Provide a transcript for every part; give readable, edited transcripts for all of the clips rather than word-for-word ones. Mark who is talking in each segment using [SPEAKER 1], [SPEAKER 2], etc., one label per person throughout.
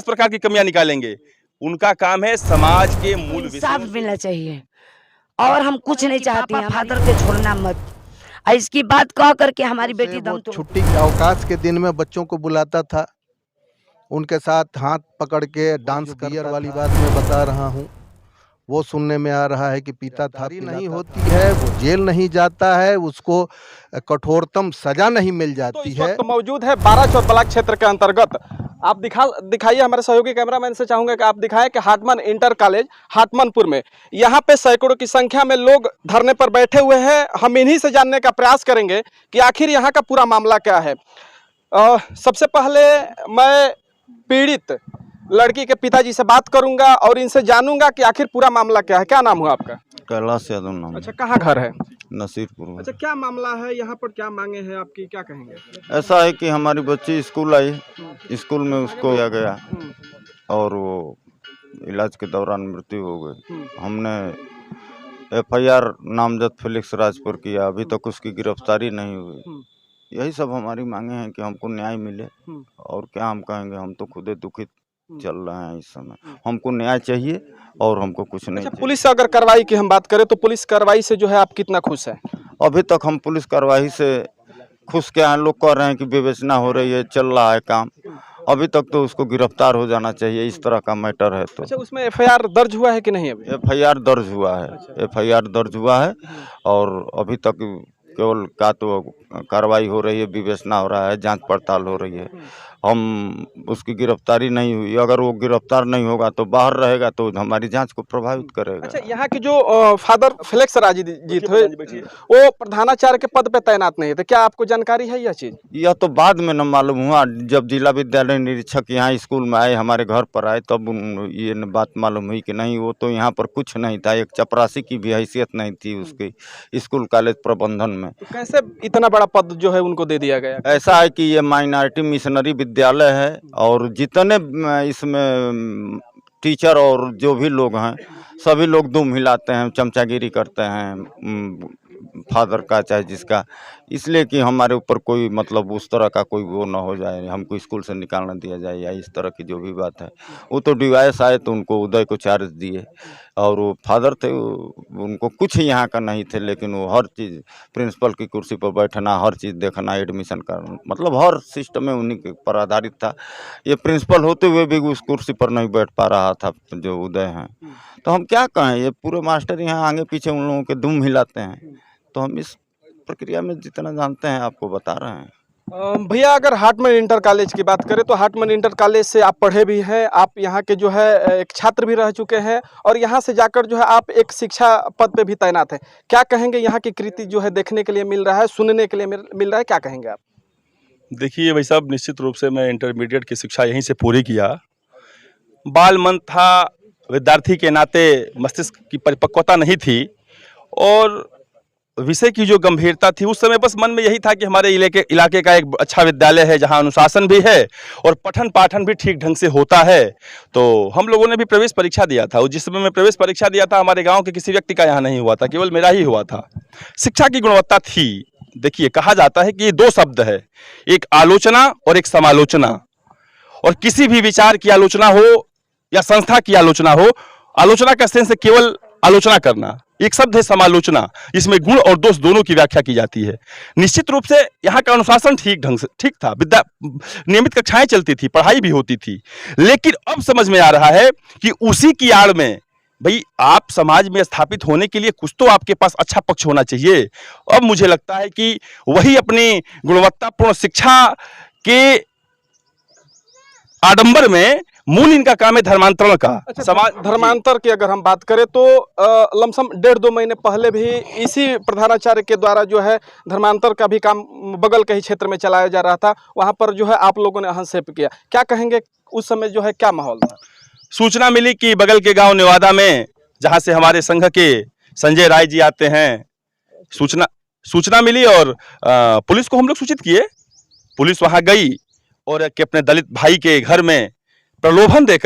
[SPEAKER 1] 50 प्रकार की कमियां निकालेंगे। उनका काम है समाज के मूल
[SPEAKER 2] इंसाफ मिलना चाहिए और हम कुछ नहीं चाहते हैं, फादर को छोड़ना मत। इसकी बात कह करके हमारी बेटी दम तोड़।
[SPEAKER 3] छुट्टी के अवकाश के दिन में बच्चों को बुलाता था, उनके साथ हाथ पकड़ के डांस गियर वाली बात मैं बता रहा हूँ, वो सुनने में आ रहा है कि पीता था, नहीं होती है, वो जेल नहीं जाता है, उसको कठोरतम सजा नहीं मिल जाती है।
[SPEAKER 4] तो मौजूद है बाराचौर ब्लॉक क्षेत्र के अंतर्गत। आप दिखाइए, हमारे सहयोगी कैमरामैन से चाहूंगा कि आप दिखाएं कि हाटमन इंटर कॉलेज हाटमनपुर में, यहाँ पे सैकड़ों की संख्या में लोग धरने पर बैठे हुए हैं। हम इन्हीं से जानने का प्रयास करेंगे कि आखिर यहाँ का पूरा मामला क्या है। सबसे पहले मैं पीड़ित लड़की के पिताजी से बात करूंगा और इनसे जानूंगा कि आखिर पूरा मामला क्या है। क्या नाम हुआ आपका?
[SPEAKER 5] कैलाश यादव नाम।
[SPEAKER 4] अच्छा, कहाँ घर है?
[SPEAKER 5] नसीरपुर में।
[SPEAKER 4] अच्छा, क्या मामला है यहाँ पर, क्या मांगे हैं आपकी, क्या कहेंगे?
[SPEAKER 5] ऐसा है कि हमारी बच्ची स्कूल आई, स्कूल में उसको किया गया और वो इलाज के दौरान मृत्यु हो गई। हमने FIR नामजद फेलिक्स राजपुर किया, अभी तक उसकी गिरफ्तारी नहीं हुई। यही सब हमारी मांगे हैं कि हमको न्याय मिले, और क्या हम कहेंगे, हम तो खुद दुखित चल रहे हैं इस समय। हमको न्याय चाहिए और हमको कुछ नहीं चाहिए।
[SPEAKER 4] पुलिस अगर कार्रवाई की हम बात करें तो पुलिस कार्रवाई से जो है आप कितना खुश हैं?
[SPEAKER 5] अभी तक हम पुलिस कार्रवाई से खुश क्या हैं, लोग कह रहे हैं कि विवेचना हो रही है, चल रहा है काम। अभी तक तो उसको गिरफ्तार हो जाना चाहिए, इस तरह का मैटर है। तो
[SPEAKER 4] अच्छा, उसमें FIR दर्ज हुआ है कि नहीं? अभी
[SPEAKER 5] FIR दर्ज हुआ है, FIR दर्ज हुआ है और अभी तक केवल का तो कार्रवाई हो रही है, विवेचना हो रहा है, जांच पड़ताल हो रही है। हम उसकी गिरफ्तारी नहीं हुई, अगर वो गिरफ्तार नहीं होगा तो बाहर रहेगा तो हमारी जांच को प्रभावित करेगा।
[SPEAKER 4] अच्छा, यहाँ के जो फादर फेलिक्स राजी जी थे, वो प्रधानाचार्य के पद पे तैनात नहीं थे, क्या आपको जानकारी है यह चीज?
[SPEAKER 5] यह तो बाद में न मालूम हुआ, जब जिला विद्यालय निरीक्षक यहाँ स्कूल में आए, हमारे घर पर आए, तब ये बात मालूम हुई कि नहीं, वो तो यहाँ पर कुछ नहीं था, एक चपरासी की भी हैसियत नहीं थी उसकी स्कूल कॉलेज प्रबंधन में।
[SPEAKER 4] तो कैसे इतना बड़ा पद जो है उनको दे दिया गया?
[SPEAKER 5] ऐसा है कि ये माइनॉरिटी मिशनरी विद्यालय है और जितने इसमें टीचर और जो भी लोग हैं, सभी लोग दुम हिलाते हैं, चमचागिरी करते हैं फादर का चाहे जिसका, इसलिए कि हमारे ऊपर कोई मतलब उस तरह का कोई वो ना हो जाए, हमको स्कूल से निकालना दिया जाए या इस तरह की जो भी बात है। वो तो डिवाइस आए तो उनको उदय को चार्ज दिए और वो फादर थे, उनको कुछ यहाँ का नहीं थे, लेकिन वो हर चीज़ प्रिंसिपल की कुर्सी पर बैठना, हर चीज़ देखना, एडमिशन करना, मतलब हर सिस्टम में उन्हीं के पर आधारित था। ये प्रिंसिपल होते हुए भी उस कुर्सी पर नहीं बैठ पा रहा था जो उदय हैं। तो हम क्या कहें, ये पूरे मास्टर यहाँ आगे पीछे उन लोगों के दुम हिलाते हैं। तो हम इस प्रक्रिया में जितना जानते हैं आपको बता रहे हैं।
[SPEAKER 4] भैया, अगर हाटमन इंटर कॉलेज की बात करें तो हाटमन इंटर कॉलेज से आप पढ़े भी हैं, आप यहाँ के जो है एक छात्र भी रह चुके हैं और यहाँ से जाकर जो है आप एक शिक्षा पद पे भी तैनात हैं। क्या कहेंगे, यहाँ की कृति जो है देखने के लिए मिल रहा है, सुनने के लिए मिल रहा है, क्या कहेंगे आप?
[SPEAKER 1] देखिए भाई साहब, निश्चित रूप से मैं इंटरमीडिएट की शिक्षा यहीं से पूरी किया। बाल मन था, विद्यार्थी के नाते मस्तिष्क की परिपक्वता नहीं थी और विषय की जो गंभीरता थी उस समय बस मन में यही था कि हमारे इलाके का एक अच्छा विद्यालय है जहां अनुशासन भी है और पठन पाठन भी ठीक ढंग से होता है। तो हम लोगों ने भी प्रवेश परीक्षा दिया था और जिस समय मैं प्रवेश परीक्षा दिया था हमारे गांव के किसी व्यक्ति का यहाँ नहीं हुआ था, केवल मेरा ही हुआ था। शिक्षा की गुणवत्ता थी। देखिए, कहा जाता है कि ये दो शब्द है, एक आलोचना और एक समालोचना। और किसी भी विचार की आलोचना हो या संस्था की आलोचना हो, आलोचना का सेंस है केवल आलोचना करना। एक शब्द है समालोचना, इसमें गुण और दोष दोनों की व्याख्या की जाती है। निश्चित रूप से यहाँ का अनुशासन ठीक था, नियमित कक्षाएं चलती थी, पढ़ाई भी होती थी। लेकिन अब समझ में आ रहा है कि उसी की आड़ में भाई आप समाज में स्थापित होने के लिए कुछ तो आपके पास अच्छा पक्ष होना चाहिए। अब मुझे लगता है कि वही अपनी गुणवत्तापूर्ण शिक्षा के आडंबर में मूल इनका काम है धर्मांतरण का।
[SPEAKER 4] अच्छा, समाज धर्मांतर की अगर हम बात करें तो लमसम 1.5-2 महीने पहले भी इसी प्रधानाचार्य के द्वारा जो है धर्मांतर का भी काम बगल के ही क्षेत्र में चलाया जा रहा था, वहां पर जो है आप लोगों ने हस्तक्षेप किया। क्या कहेंगे, उस समय जो है क्या माहौल था?
[SPEAKER 1] सूचना मिली कि बगल के गांव नेवादा में, जहां से हमारे संघ के संजय राय जी आते हैं, सूचना मिली और पुलिस को हम लोग सूचित किए। पुलिस वहां गई और अपने दलित भाई के घर में प्रलोभन दे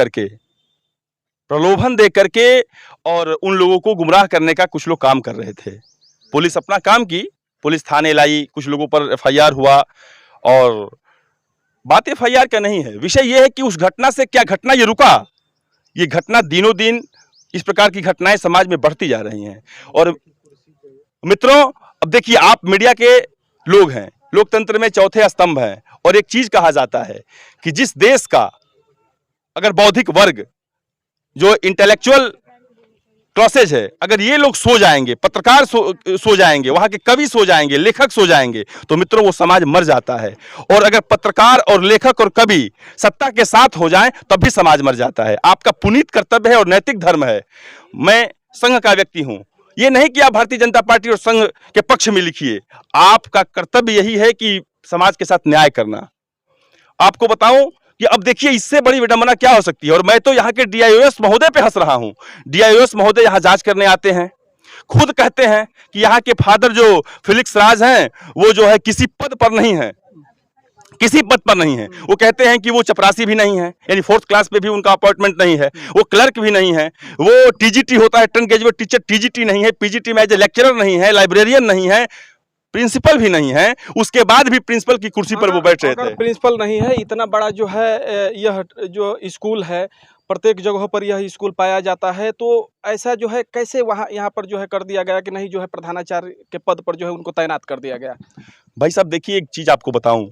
[SPEAKER 1] करके और उन लोगों को गुमराह करने का कुछ लोग काम कर रहे थे। पुलिस अपना काम की, पुलिस थाने लाई, कुछ लोगों पर FIR हुआ और बात एफआईआर का नहीं है, विषय यह है कि उस घटना से क्या घटना ये रुका। ये घटना दिनों दिन इस प्रकार की घटनाएं समाज में बढ़ती जा रही हैं। और मित्रों, अब देखिए, आप मीडिया के लोग हैं, लोकतंत्र में चौथे स्तंभ हैं, और एक चीज कहा जाता है कि जिस देश का अगर बौद्धिक वर्ग, जो इंटेलेक्चुअल क्लासेज है, अगर ये लोग सो जाएंगे, पत्रकार सो जाएंगे, वहां के कवि सो जाएंगे, लेखक सो जाएंगे, तो मित्रों वो समाज मर जाता है। और अगर पत्रकार और लेखक और कवि सत्ता के साथ हो जाएं तब भी समाज मर जाता है। आपका पुनीत कर्तव्य है और नैतिक धर्म है। मैं संघ का व्यक्ति हूं, ये नहीं कि आप भारतीय जनता पार्टी और संघ के पक्ष में लिखिए, आपका कर्तव्य यही है कि समाज के साथ न्याय करना। आपको बताऊं कि अब देखिए, इससे बड़ी विडंबना क्या हो सकती है। और मैं तो यहाँ के डीआईओएस महोदय पे हंस रहा हूँ। डीआईओएस महोदय यहाँ जांच करने आते हैं, खुद कहते हैं कि यहाँ के फादर जो फिलिक्स राज हैं वो जो है किसी पद पर नहीं है, किसी पद पर नहीं है। वो कहते हैं कि वो चपरासी भी नहीं है, यानी 4th क्लास पे भी उनका अपॉइंटमेंट नहीं है, वो क्लर्क भी नहीं है, वो टीजीटी होता है, टर्न ग्रेजुएट टीचर, टीजीटी नहीं है, पीजीटी में एज ए लेक्चरर नहीं है, लाइब्रेरियन नहीं है, प्रिंसिपल भी नहीं है, उसके बाद भी प्रिंसिपल की कुर्सी पर वो बैठ रहे थे।
[SPEAKER 4] प्रिंसिपल नहीं है, इतना बड़ा जो है यह जो स्कूल है, प्रत्येक जगहों पर यह स्कूल पाया जाता है, तो ऐसा जो है कैसे वहाँ यहाँ पर जो है कर दिया गया कि नहीं, जो है प्रधानाचार्य के पद पर जो है उनको तैनात कर दिया गया।
[SPEAKER 1] भाई साहब देखिए, एक चीज आपको बताऊं,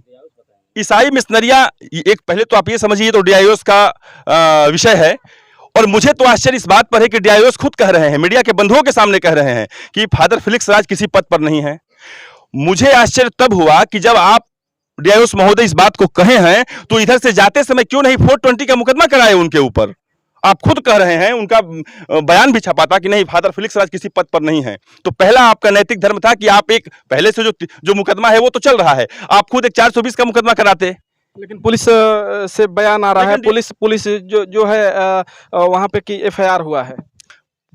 [SPEAKER 1] ईसाई मिशनरियां, एक पहले तो आप ये समझिए तो डीआईओएस का विषय है। और मुझे तो आश्चर्य इस बात पर है कि डीआईओएस खुद कह रहे हैं, मीडिया के बंधुओं के सामने कह रहे हैं कि फादर फिलिक्स राज किसी पद पर नहीं है। मुझे आश्चर्य तब हुआ कि जब आप डीआईओएस महोदय इस बात को कहे हैं तो इधर से जाते समय क्यों नहीं 420 का मुकदमा कराए उनके ऊपर। आप खुद कह रहे हैं, उनका बयान भी छपा था कि नहीं, फादर फिलिक्स राज किसी पद पर नहीं है। तो पहला आपका नैतिक धर्म था कि आप एक पहले से जो मुकदमा है वो तो चल रहा है, आप खुद एक 420 का मुकदमा कराते।
[SPEAKER 4] लेकिन पुलिस से बयान आ रहा है, पुलिस जो है वहाँ पे की एफआईआर हुआ है।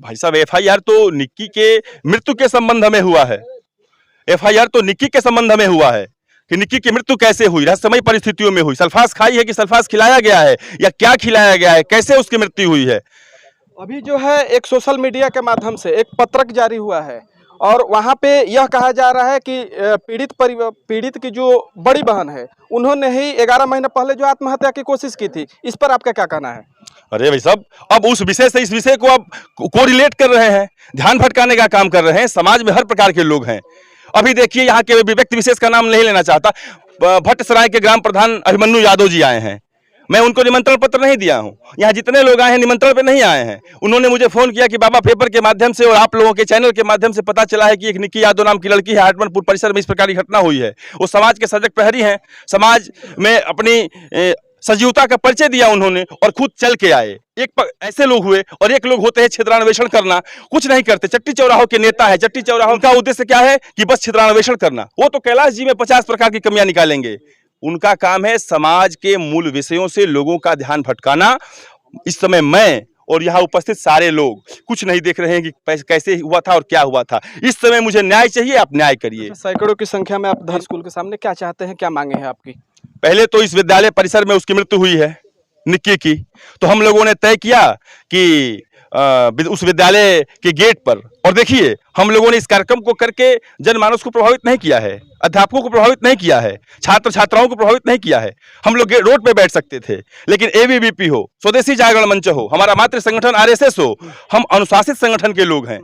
[SPEAKER 1] भाई साहब, एफआईआर तो निक्की के मृत्यु के संबंध में हुआ है। एफआईआर तो निक्की के संबंध में हुआ है कि निक्की की मृत्यु कैसे हुई, रहस्यमयी परिस्थितियों में हुई, सल्फास खाई है कि सल्फास खिलाया गया है, या क्या खिलाया गया है, कैसे उसकी मृत्यु हुई है।
[SPEAKER 4] अभी जो है एक सोशल मीडिया के माध्यम से एक पत्रक जारी हुआ है, और वहाँ पे यह कहा जा रहा है कि पीड़ित की जो बड़ी बहन है, उन्होंने ही 11 महीने पहले जो आत्महत्या की कोशिश की थी। इस पर आपका क्या कहना है?
[SPEAKER 1] अरे भाई साहब, अब उस विषय से इस विषय को आप कोरिलेट कर रहे हैं, ध्यान भटकाने का काम कर रहे हैं। समाज में हर प्रकार के लोग हैं। अभी देखिए, यहाँ के व्यक्ति विशेष का नाम नहीं लेना चाहता, भट्टसराय के ग्राम प्रधान अभिमन्यु यादव जी आए हैं। मैं उनको निमंत्रण पत्र नहीं दिया हूं। यहाँ जितने लोग आए हैं निमंत्रण पे नहीं आए हैं। उन्होंने मुझे फोन किया कि बाबा, पेपर के माध्यम से और आप लोगों के चैनल के माध्यम से पता चला है कि एक निक्की यादव नाम की लड़की है, हाटमनपुर परिसर में इस प्रकार की घटना हुई है। वो समाज के सजग प्रहरी हैं, समाज में अपनी सजीवता का परिचय दिया उन्होंने और खुद चल के आए। ऐसे लोग हुए, और एक लोग होते हैं छिद्रान्वेषण करना, कुछ नहीं करते। चट्टी चौराहों के नेता है, चट्टी चौराहों का उद्देश्य क्या है कि बस छिद्रान्वेषण करना। वो तो कैलाश जी में 50 प्रकार की कमियां निकालेंगे। उनका काम है समाज के मूल विषयों से लोगों का ध्यान भटकाना। इस समय मैं और यहाँ उपस्थित सारे लोग कुछ नहीं देख रहे हैं कि कैसे हुआ था और क्या हुआ था। इस समय मुझे न्याय चाहिए, आप न्याय करिए।
[SPEAKER 4] सैकड़ों की संख्या में आप धर स्कूल के सामने क्या चाहते हैं, क्या मांगे हैं आपकी?
[SPEAKER 1] पहले तो इस विद्यालय परिसर में उसकी मृत्यु हुई है, निक्की की, तो हम लोगों ने तय किया कि उस विद्यालय के गेट पर, और देखिए हम लोगों ने इस कार्यक्रम को करके जनमानस को प्रभावित नहीं किया है, अध्यापकों को प्रभावित नहीं किया है, छात्र छात्राओं को प्रभावित नहीं किया है। हम लोग रोड पे बैठ सकते थे, लेकिन एबीवीपी हो, स्वदेशी जागरण मंच हो, हमारा मातृ संगठन आरएसएस हो, हम अनुशासित संगठन के लोग हैं।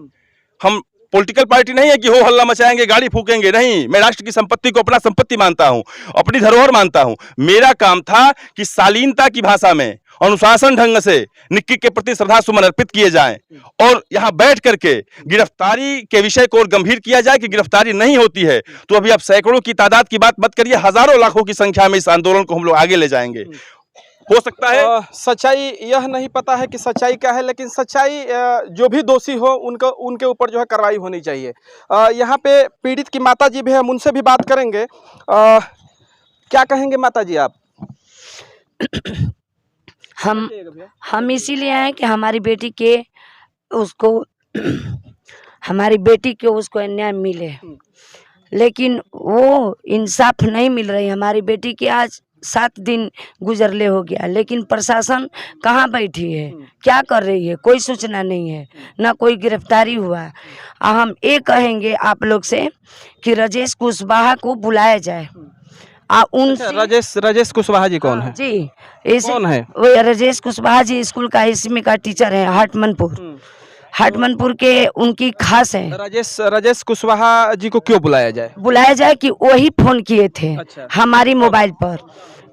[SPEAKER 1] हम पॉलिटिकल पार्टी नहीं है कि हो हल्ला मचाएंगे, गाड़ी फूकेंगे, नहीं। मैं राष्ट्र की संपत्ति को अपना संपत्ति मानता हूं, अपनी धरोहर मानता हूं। मेरा काम था कि शालीनता की भाषा में, अनुशासन ढंग से निक्की के प्रति श्रद्धा सुमन अर्पित किए जाएं, और यहां बैठ करके गिरफ्तारी के विषय को और गंभीर किया जाए कि गिरफ्तारी नहीं होती है तो अभी आप सैकड़ों की तादाद की बात मत करिए, हजारों लाखों की संख्या में इस आंदोलन को हम लोग आगे ले जाएंगे। हो सकता है
[SPEAKER 4] सच्चाई यह नहीं पता है कि सच्चाई क्या है, लेकिन सच्चाई जो भी दोषी हो उनके ऊपर जो है कार्रवाई होनी चाहिए। यहाँ पे पीड़ित की माता जी भी है, हम उनसे भी बात करेंगे। क्या कहेंगे माता जी आप?
[SPEAKER 2] हम इसीलिए आए कि हमारी बेटी के उसको न्याय मिले, लेकिन वो इंसाफ नहीं मिल रही। हमारी बेटी के आज 7 दिन गुजरले हो गया, लेकिन प्रशासन कहाँ बैठी है, क्या कर रही है, कोई सूचना नहीं है, ना कोई गिरफ्तारी हुआ। हम ये कहेंगे आप लोग से कि राजेश कुशवाहा को बुलाया जाए। उनसे
[SPEAKER 4] राजेश राजेश कुशवाहा जी कौन है?
[SPEAKER 2] जी इस
[SPEAKER 4] कौन है?
[SPEAKER 2] वो राजेश कुशवाहा जी स्कूल का इसमें का टीचर है, हाटमनपुर के उनकी खास है।
[SPEAKER 4] राजेश कुशवाहा जी को क्यों बुलाया जाए?
[SPEAKER 2] बुलाया जाए कि वही फोन किए थे
[SPEAKER 4] अच्छा।
[SPEAKER 2] हमारी मोबाइल पर,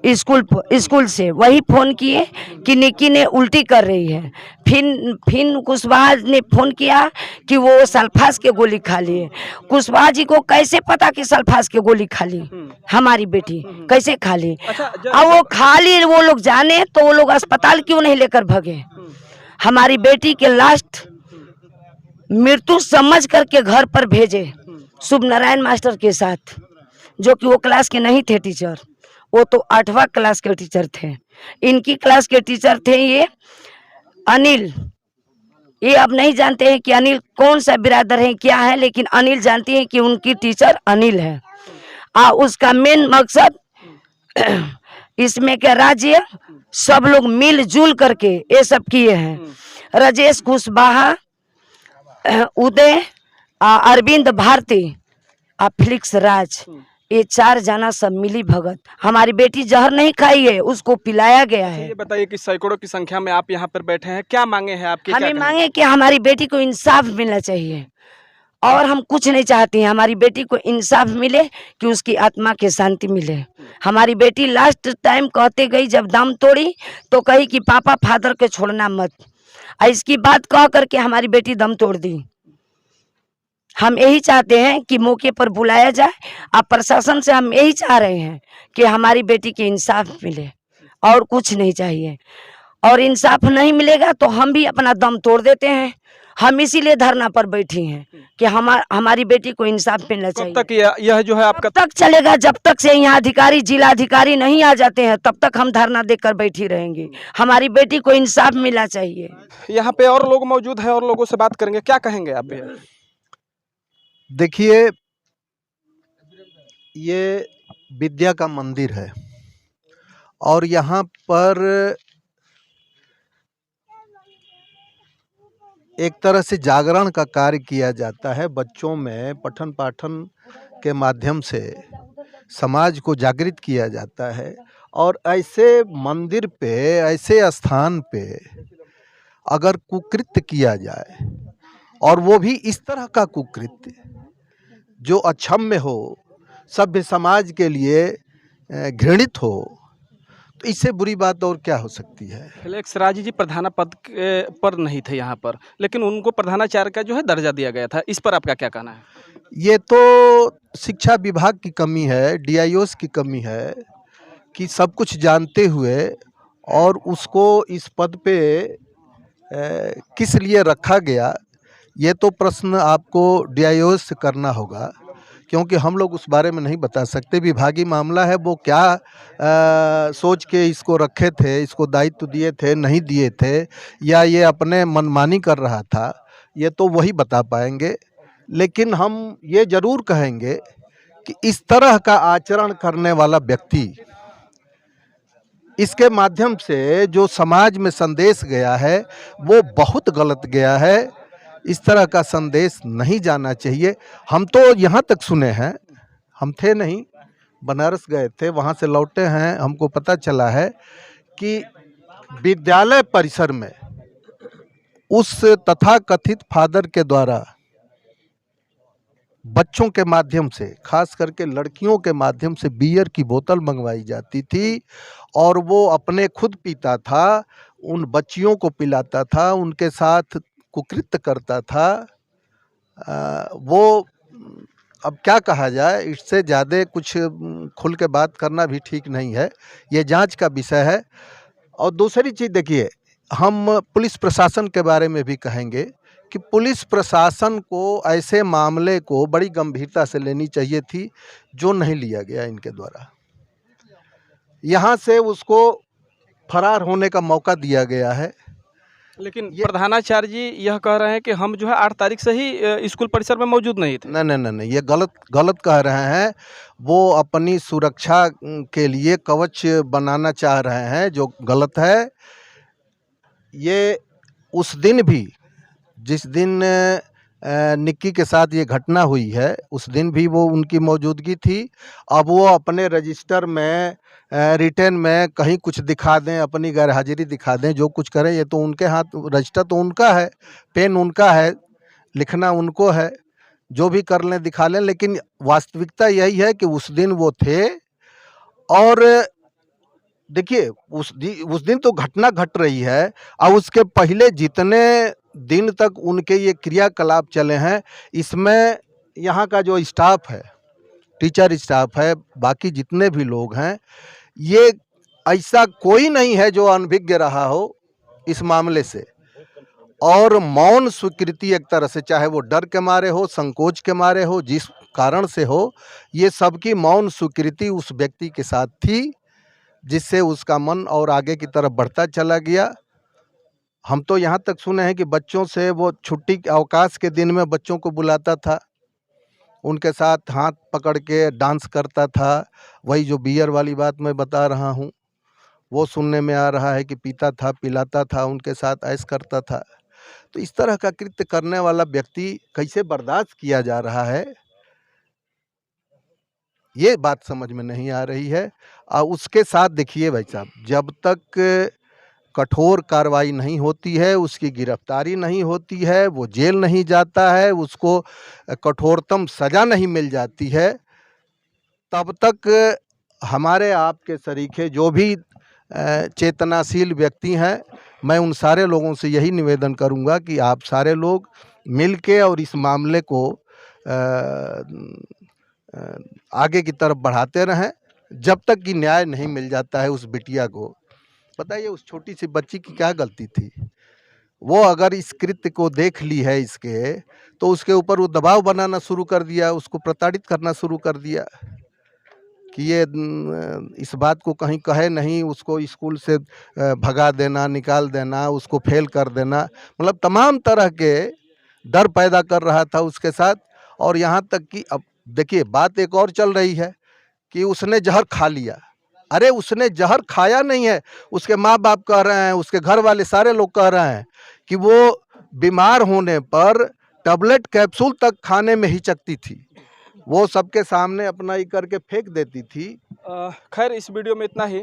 [SPEAKER 2] स्कूल से वही फोन किए कि निक्की ने उल्टी कर रही है। फिर कुशवाहा ने फोन किया कि वो सल्फास के गोली खा लिए। कुशवाहा जी को कैसे पता कि सल्फास के गोली खा ली हमारी बेटी, कैसे खा ली?
[SPEAKER 4] अच्छा,
[SPEAKER 2] अब वो खा ली, वो लोग जाने तो वो लोग अस्पताल क्यों नहीं लेकर भगे? हमारी बेटी के लास्ट मृत्यु समझ करके घर पर भेजे शुभ नारायण मास्टर के साथ, जो कि वो क्लास के नहीं थे टीचर, वो तो 8वां क्लास के टीचर थे। इनकी क्लास के टीचर थे ये अनिल। ये अब नहीं जानते हैं कि अनिल कौन सा बिरादर है क्या है, लेकिन अनिल जानती हैं कि उनकी टीचर अनिल है। उसका मेन मकसद इसमें के राज्य सब लोग मिलजुल करके ये सब किए हैं। राजेश कुशवाहा, उदय, अरविंद भारती, फिलिक्स राज, ये 4 जना सब मिली भगत। हमारी बेटी जहर नहीं खाई है, उसको पिलाया गया है।
[SPEAKER 4] ये बताइए कि सैकड़ों की संख्या में आप यहाँ पर बैठे हैं, क्या मांगे हैं आपकी?
[SPEAKER 2] हमें मांगे कि हमारी बेटी को इंसाफ मिलना चाहिए, और हम कुछ नहीं चाहते हैं। हमारी बेटी को इंसाफ मिले कि उसकी आत्मा की शांति मिले। हमारी बेटी लास्ट टाइम कहते गई, जब दम तोड़ी तो कही कि पापा फादर को छोड़ना मत। इसकी बात कह करके हमारी बेटी दम तोड़ दी। हम यही चाहते हैं कि मौके पर बुलाया जाए। अब प्रशासन से हम यही चाह रहे हैं कि हमारी बेटी के इंसाफ मिले, और कुछ नहीं चाहिए। और इंसाफ नहीं मिलेगा तो हम भी अपना दम तोड़ देते हैं। हम इसीलिए धरना पर बैठी हैं कि हमारी बेटी को इंसाफ मिलना चाहिए।
[SPEAKER 4] कब तक यह जो है आपका
[SPEAKER 2] तब तक चलेगा जब तक से यहाँ अधिकारी, जिला अधिकारी नहीं आ जाते हैं, तब तक हम धरना देकर बैठी रहेंगे। हमारी बेटी को इंसाफ मिलना चाहिए।
[SPEAKER 4] यहाँ पे और लोग मौजूद हैं, और लोगों से बात करेंगे। क्या कहेंगे आप?
[SPEAKER 3] देखिए, ये विद्या का मंदिर है, और यहाँ पर एक तरह से जागरण का कार्य किया जाता है। बच्चों में पठन पाठन के माध्यम से समाज को जागृत किया जाता है। और ऐसे मंदिर पे, ऐसे स्थान पे अगर कुकृत्य किया जाए, और वो भी इस तरह का कुकृत्य जो अक्षम्य हो, सभ्य समाज के लिए घृणित हो, तो इससे बुरी बात और क्या हो सकती है।
[SPEAKER 4] फिलिक्स राज जी प्रधान पद पर नहीं थे यहाँ पर, लेकिन उनको प्रधानाचार्य का जो है दर्जा दिया गया था। इस पर आपका क्या कहना है?
[SPEAKER 3] ये तो शिक्षा विभाग की कमी है, DIOs की कमी है कि सब कुछ जानते हुए और उसको इस पद पे किस लिए रखा गया, ये तो प्रश्न आपको DIOs से करना होगा, क्योंकि हम लोग उस बारे में नहीं बता सकते। विभागीय मामला है, वो क्या सोच के इसको रखे थे, इसको दायित्व दिए थे, नहीं दिए थे, या ये अपने मनमानी कर रहा था, ये तो वही बता पाएंगे। लेकिन हम ये ज़रूर कहेंगे कि इस तरह का आचरण करने वाला व्यक्ति, इसके माध्यम से जो समाज में संदेश गया है वो बहुत गलत गया है। इस तरह का संदेश नहीं जाना चाहिए। हम तो यहाँ तक सुने हैं, हम थे नहीं, बनारस गए थे, वहाँ से लौटे हैं, हमको पता चला है कि विद्यालय परिसर में उस तथाकथित फादर के द्वारा बच्चों के माध्यम से, खास करके लड़कियों के माध्यम से बियर की बोतल मंगवाई जाती थी, और वो अपने खुद पीता था, उन बच्चियों को पिलाता था, उनके साथ कुकृत्य करता था। वो अब क्या कहा जाए, इससे ज़्यादा कुछ खुल के बात करना भी ठीक नहीं है, ये जांच का विषय है। और दूसरी चीज़ देखिए, हम पुलिस प्रशासन के बारे में भी कहेंगे कि पुलिस प्रशासन को ऐसे मामले को बड़ी गंभीरता से लेनी चाहिए थी, जो नहीं लिया गया इनके द्वारा। यहाँ से उसको फरार होने का मौका दिया गया है।
[SPEAKER 4] लेकिन प्रधानाचार्य जी यह कह रहे हैं कि हम जो है 8 तारीख से ही स्कूल परिसर में मौजूद नहीं थे।
[SPEAKER 3] नहीं, ये गलत कह रहे हैं। वो अपनी सुरक्षा के लिए कवच बनाना चाह रहे हैं, जो गलत है। ये उस दिन भी, जिस दिन निक्की के साथ ये घटना हुई है, उस दिन भी वो उनकी मौजूदगी थी। अब वो अपने रजिस्टर में रिटर्न में कहीं कुछ दिखा दें, अपनी गैर हाजिरी दिखा दें, जो कुछ करें ये तो उनके हाथ, रजिस्टर तो उनका है, पेन उनका है, लिखना उनको है, जो भी कर लें दिखा लें। लेकिन वास्तविकता यही है कि उस दिन वो थे और देखिए उस दिन तो घटना घट रही है और उसके पहले जितने दिन तक उनके ये क्रियाकलाप चले हैं, इसमें यहाँ का जो स्टाफ है, टीचर स्टाफ है, बाकी जितने भी लोग हैं, ये ऐसा कोई नहीं है जो अनभिज्ञ रहा हो इस मामले से। और मौन स्वीकृति एक तरह से, चाहे वो डर के मारे हो, संकोच के मारे हो, जिस कारण से हो, ये सबकी मौन स्वीकृति उस व्यक्ति के साथ थी, जिससे उसका मन और आगे की तरफ बढ़ता चला गया। हम तो यहाँ तक सुने हैं कि बच्चों से वो छुट्टी के अवकाश के दिन में बच्चों को बुलाता था, उनके साथ हाथ पकड़ के डांस करता था। वही जो बियर वाली बात मैं बता रहा हूँ, वो सुनने में आ रहा है कि पीता था, पिलाता था, उनके साथ ऐश करता था। तो इस तरह का कृत्य करने वाला व्यक्ति कैसे बर्दाश्त किया जा रहा है, ये बात समझ में नहीं आ रही है। उसके साथ देखिए भाई साहब, जब तक कठोर कार्रवाई नहीं होती है, उसकी गिरफ्तारी नहीं होती है, वो जेल नहीं जाता है, उसको कठोरतम सज़ा नहीं मिल जाती है, तब तक हमारे आपके सरीखे जो भी चेतनाशील व्यक्ति हैं, मैं उन सारे लोगों से यही निवेदन करूंगा कि आप सारे लोग मिल के और इस मामले को आगे की तरफ बढ़ाते रहें, जब तक कि न्याय नहीं मिल जाता है उस बिटिया को। बताइए उस छोटी सी बच्ची की क्या गलती थी? वो अगर इस कृत्य को देख ली है इसके, तो उसके ऊपर वो दबाव बनाना शुरू कर दिया, उसको प्रताड़ित करना शुरू कर दिया कि ये इस बात को कहीं कहे नहीं, उसको स्कूल से भगा देना, निकाल देना, उसको फेल कर देना, मतलब तमाम तरह के डर पैदा कर रहा था उसके साथ। और यहाँ तक कि अब देखिए बात एक और चल रही है कि उसने जहर खा लिया। अरे उसने जहर खाया नहीं है, उसके माँ बाप कह रहे हैं, उसके घर वाले सारे लोग कह रहे हैं कि वो बीमार होने पर टैबलेट कैप्सूल तक खाने में हिचकती थी, वो सबके सामने अपना ही करके फेंक देती थी।
[SPEAKER 4] खैर इस वीडियो में इतना ही।